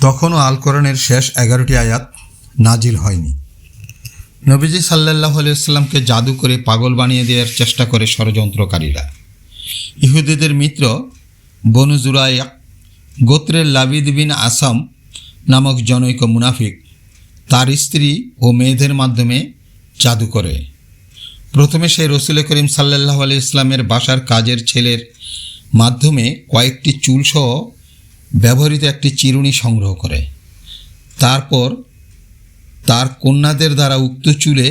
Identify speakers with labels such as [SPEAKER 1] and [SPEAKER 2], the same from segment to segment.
[SPEAKER 1] তখনও আল কোরআনের শেষ 11টি আয়াত নাজিল হয়নি। নবীজি সাল্লাল্লাহু আলাইহি ওয়াসাল্লামকে জাদু করে পাগল বানিয়ে দেওয়ার চেষ্টা করে ষড়যন্ত্রকারীরা। ইহুদিদের মিত্র বনু জুরাইয়া গোত্রের লাবিদ বিন আসাম নামক জনৈক মুনাফিক তার স্ত্রী ও মেয়েদের মাধ্যমে জাদু করে। প্রথমে সে রসুল করিম সাল্লাল্লাহু আলাইহি ওয়াসাল্লামের বাসার কাজের ছেলের মাধ্যমে কয়েকটি চুলসহ ব্যবহৃত একটি চিরুনি সংগ্রহ করে। তারপর তার কন্যাদের দ্বারা উক্ত চুলে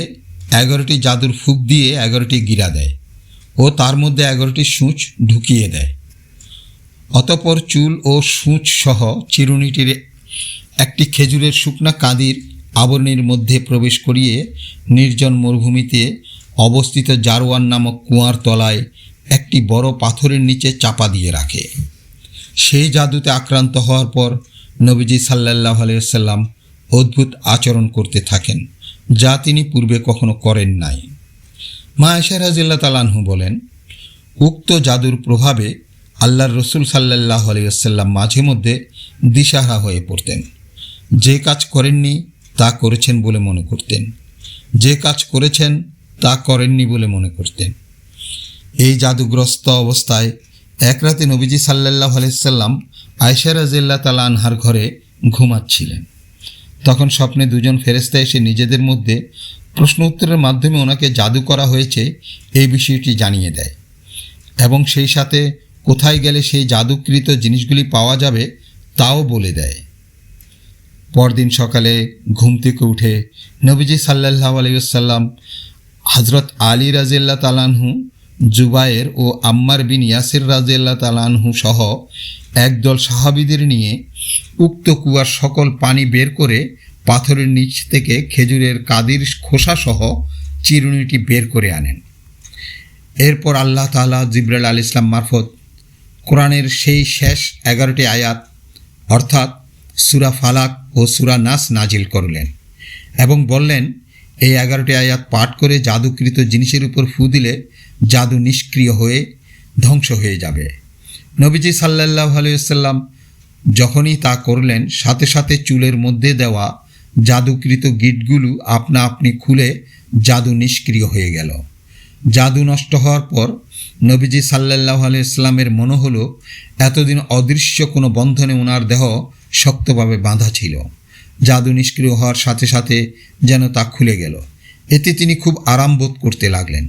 [SPEAKER 1] 11টি জাদুর ফুঁক দিয়ে 11টি গিরা দেয় ও তার মধ্যে 11টি সূঁচ ঢুকিয়ে দেয়। অতঃপর চুল ও সূঁচ সহ চিরুনিটির একটি খেজুরের শুকনা কাদির আবরণীর মধ্যে প্রবেশ করিয়ে নির্জন মরুভূমিতে অবস্থিত জারওয়ান নামক কুয়ার তলায় একটি বড় পাথরের নিচে চাপা দিয়ে রাখে। সেই জাদুতে আক্রান্ত হওয়ার পর নবীজি সাল্লাল্লাহু আলাইহি ওয়াসাল্লাম অদ্ভুত আচরণ করতে থাকেন, যা তিনি পূর্বে কখনো করেন নাই। মা আয়েশা রাদিয়াল্লাহু তাআলা আনহা বলেন, উক্ত জাদুর প্রভাবে আল্লাহর রসুল সাল্লাল্লাহু আলাইহি ওয়াসাল্লাম মাঝে মধ্যে দিশাহারা হয়ে পড়তেন। যে কাজ করেননি তা করেছেন বলে মনে করতেন, যে কাজ করেছেন তা করেননি বলে মনে করতেন। এই জাদুগ্রস্ত অবস্থায় এক রাতে নবীজি সাল্লাল্লাহু আলাইহি ওয়াসাল্লাম আয়েশা রাদিয়াল্লাহু তাআলা আনহার ঘরে ঘুমাচ্ছিলেন। তখন স্বপ্নে দুজন ফেরেশতা এসে নিজেদের মধ্যে প্রশ্ন উত্তরের মাধ্যমে ওনাকে জাদু করা হয়েছে এই বিষয়টি জানিয়ে দেয় এবং সেই সাথে কোথায় গেলে সেই জাদুকৃত জিনিসগুলি পাওয়া যাবে তাও বলে দেয়। পরদিন সকালে ঘুম থেকে উঠে নবীজি সাল্লাল্লাহু আলাইহি ওয়াসাল্লাম হযরত আলী রাদিয়াল্লাহু তাআলা আনহু, জুবায়ের ও আম্মার বিন ইয়াসির রাদিয়াল্লাহু তাআলা আনহু সহ একদল সাহাবীদের নিয়ে উক্ত কুয়ার সকল পানি বের করে পাথরের নিচ থেকে খেজুরের কাদির খোসাসহ চিরুনিটি বের করে আনেন। এরপর আল্লাহ তাআলা জিবরাইল আলাইহিস সালাম মারফত কোরআনের সেই শেষ 11টি আয়াত অর্থাৎ সূরা ফালাক ও সূরা নাস নাজিল করলেন এবং বললেন, এই 11টি আয়াত পাঠ করে জাদুকৃত জিনিসের উপর ফু দিলে জাদু নিষ্ক্রিয় হয়ে ধ্বংস হয়ে যাবে। নবীজি সাল্লাল্লাহু আলাইহি ওয়াসাল্লাম যখনই তা করলেন, সাথে সাথে চুলের মধ্যে দেওয়া জাদুকৃত গিঁটগুলো আপনা আপনি খুলে জাদু নিষ্ক্রিয় হয়ে গেল। জাদু নষ্ট হওয়ার পর নবীজি সাল্লাল্লাহু আলাইহি ওয়াসাল্লামের মনে হলো এতদিন অদৃশ্য কোনো বন্ধনে ওনার দেহ শক্তভাবে বাঁধা ছিল। জাদু নিষ্ক্রিয় হওয়ার সাথে সাথে যেন তা খুলে গেল। এতে তিনি খুব আরাম বোধ করতে লাগলেন।